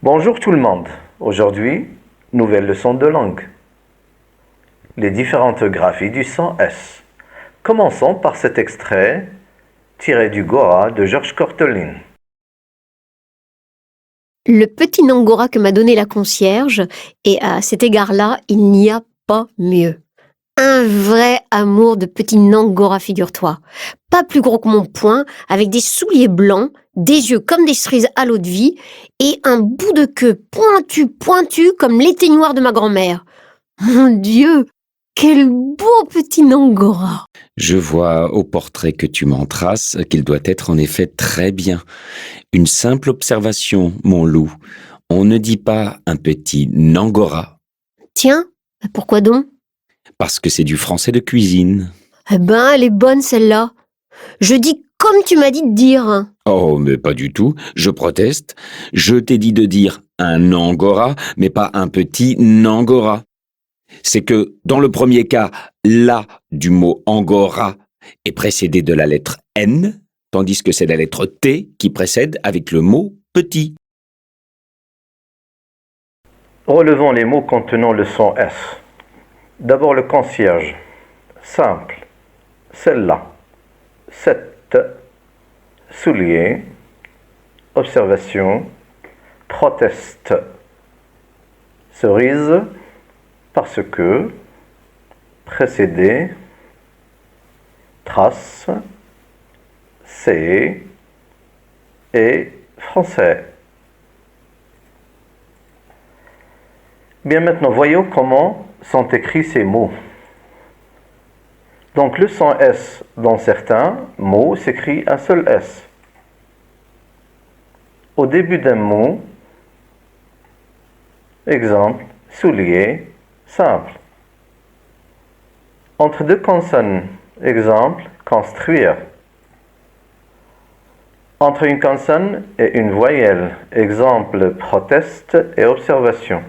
Bonjour tout le monde. Aujourd'hui, nouvelle leçon de langue. Les différentes graphies du son S. Commençons par cet extrait tiré du Gora de Georges Corteline. Le petit Nangora que m'a donné la concierge, et à cet égard-là, il n'y a pas mieux. Un vrai amour de petit Nangora, figure-toi. Pas plus gros que mon poing, avec des souliers blancs, des yeux comme des cerises à l'eau de vie, et un bout de queue pointu comme l'éteignoir de ma grand-mère. Mon Dieu, quel beau petit Nangora! Je vois au portrait que tu m'en traces qu'il doit être en effet très bien. Une simple observation, mon loup. On ne dit pas un petit Nangora, Tiens, pourquoi donc? parce que c'est du français de cuisine. Eh ben, elle est bonne celle-là. Je dis comme tu m'as dit de dire. Oh, mais pas du tout, je proteste. Je t'ai dit de dire un Angora, mais pas un petit Nangora. C'est que, dans le premier cas, l'A du mot Angora est précédé de la lettre N, tandis que c'est la lettre T qui précède avec le mot petit. Relevons les mots contenant le son S. D'abord le concierge. Simple. Celle-là. Cette. Soulier. Observation. Proteste. Cerise. Parce que. Précédé. Trace. C'est. Et français. Bien, maintenant, voyons comment sont écrits ces mots. Donc, le son S dans certains mots s'écrit un seul S. Au début d'un mot, exemple, soulier, simple. Entre deux consonnes, exemple, construire. Entre une consonne et une voyelle, exemple, proteste et observation.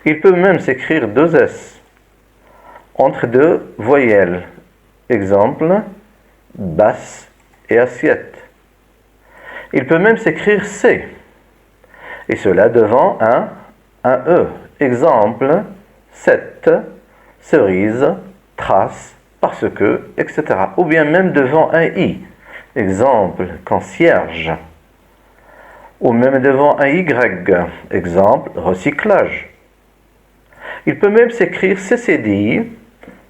Il peut même s'écrire deux S. Entre deux voyelles, exemple, basse et assiette. Il peut même s'écrire C. Et cela devant un E. Exemple, cette, cerise, trace, parce que, etc. Ou bien même devant un I. Exemple, concierge. Ou même devant un Y. Exemple, recyclage. Il peut même s'écrire CCDI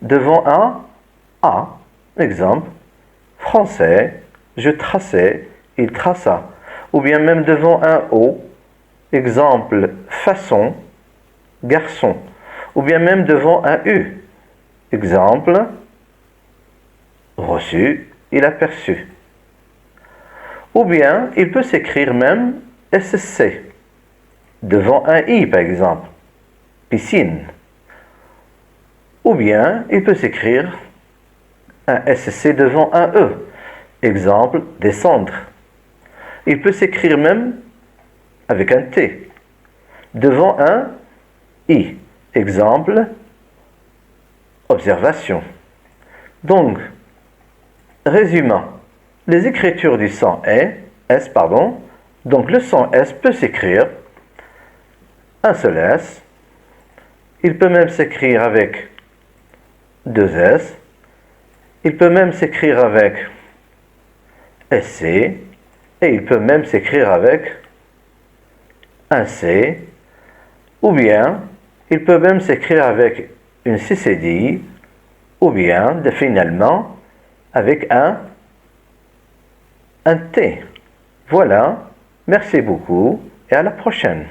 devant un A. Exemple, français, je traçais, il traça. Ou bien même devant un O. Exemple, façon, garçon. Ou bien même devant un U. Exemple, reçu, il aperçut. Ou bien, il peut s'écrire même SC devant un I, par exemple. Piscine. Ou bien, il peut s'écrire un SC devant un E. Exemple, descendre. Il peut s'écrire même avec un T devant un I. Exemple, observation. Donc, résumant, les écritures du son S, donc le son S peut s'écrire un seul S. Il peut même s'écrire avec deux S. Il peut même s'écrire avec SC. Et il peut même s'écrire avec un C. Ou bien, il peut même s'écrire avec une CCDI. Ou bien, finalement, avec un T. Voilà. Merci beaucoup et à la prochaine.